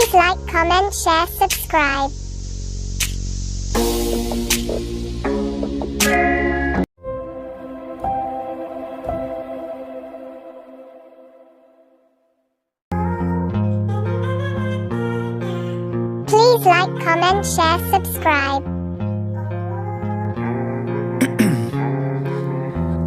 Please like, comment, share, subscribe. Please like, comment, share, subscribe.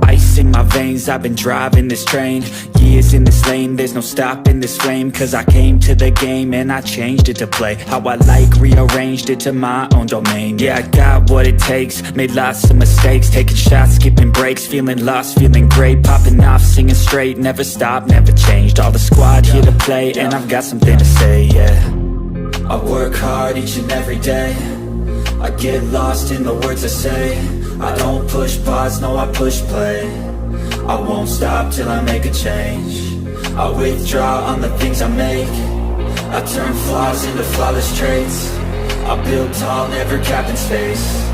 Ice in my veins, I've been driving this train. Years in this lane, there's no stopping this flame. Cause I came to the game and I changed it to play how I like, rearranged it to my own domain. Yeah, I got what it takes, made lots of mistakes, taking shots, skipping breaks, feeling lost, feeling great, popping off, singing straight, never stopped, never changed. All the squad here to play, and I've got something to say, yeah. I work hard each and every day, I get lost in the words I say. I don't push pause, no I push play. I won't stop till I make a change. I withdraw on the things I make. I turn flaws into flawless traits. I build tall, never capped in space.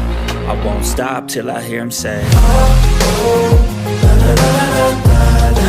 I won't stop till I hear him say, oh, oh, la, la, la, la, la, la.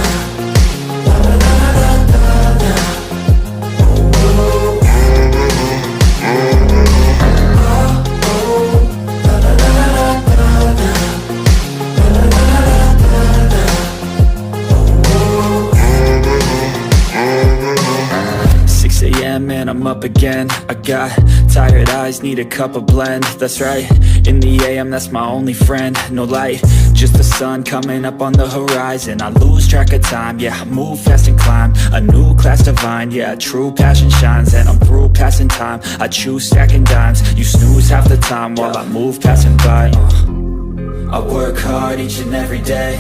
And I'm up again. I got tired eyes, need a cup of blend. That's right, in the AM, that's my only friend. No light, just the sun coming up on the horizon. I lose track of time, yeah, I move fast and climb a new class divine, yeah, true passion shines. And I'm through passing time, I choose stacking dimes. You snooze half the time while I move passing by. I work hard each and every day,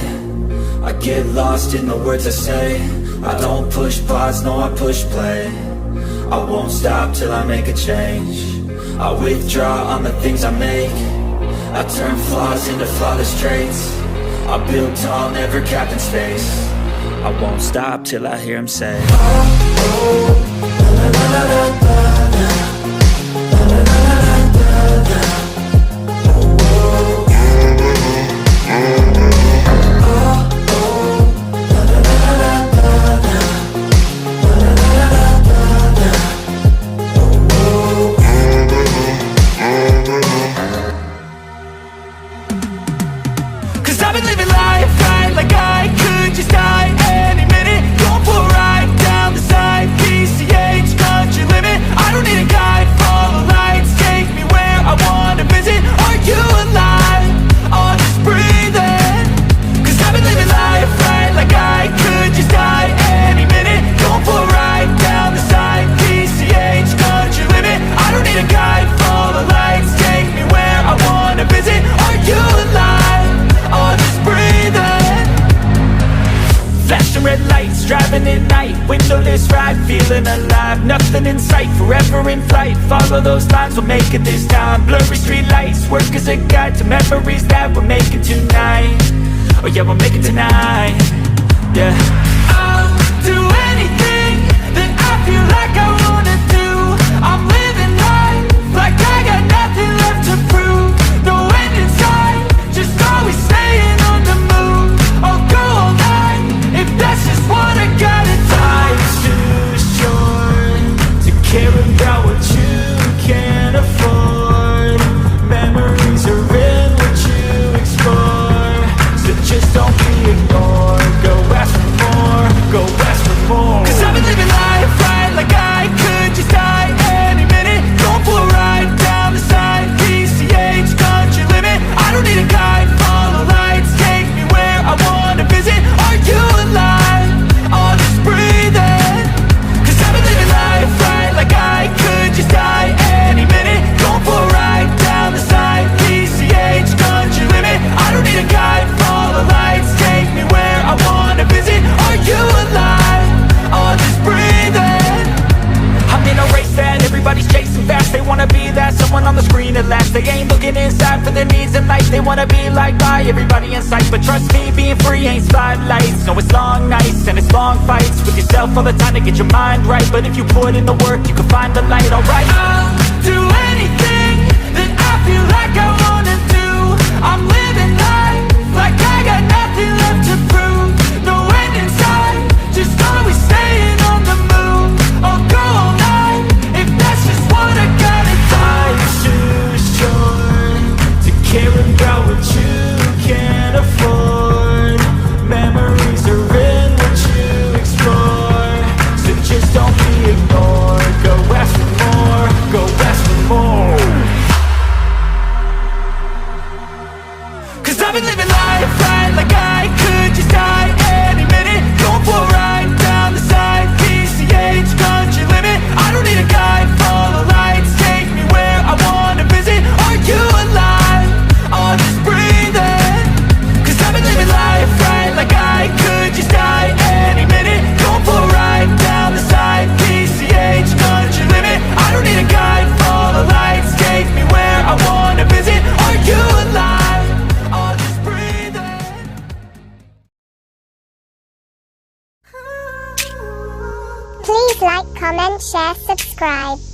I get lost in the words I say. I don't push pause, no I push play. I won't stop till I make a change. I withdraw on the things I make. I turn flaws into flawless traits. I build tall, never capped in space. I won't stop till I hear him say, oh, oh, la, la, la, la, la, la. Red lights, driving at night, windowless ride, feeling alive, nothing in sight, forever in flight, follow those lines, we'll make it this time, blurry street lights, work as a guide to memories that we're making tonight, oh yeah, we'll make it tonight, yeah. I'll do anything that I feel like I wanna do, I'm living life like I got nothing left to prove, no end in sight, just always staying on the move, I'll go all night, if that's just what I gotta do. Life's too short to care about what you can't afford. Memories are in what you explore, so just don't be ignored. Go ask for more, go ask for more. Cause I've been living life right like I could just die any minute. Going for a ride down the side, PCH, country limit. I don't need a guide, follow lights, take me where I wanna visit. Are you alive? Or just breathing? Cause I've been living life right like I could just die any minute. Going for a ride down the side, PCH, country limit. I don't need a guide, follow lights, take me where I wanna visit. Are you alive? Or just breathing? I'm in a race that everybody's chasing fast. They wanna be that someone on the screen at last. They ain't looking inside for their needs in life. They wanna be liked by everybody in sight. But trust me, being free ain't spotlights. No, it's long nights and it's long fights with yourself all the time to get your mind right. But if you put in the work, you can find the light, alright. I'll do anything that I feel like I wanna do. I'm living life like I got nothing left to prove. No end in sight, just always staying on the move. I'll go all night if Please like, comment, share, subscribe.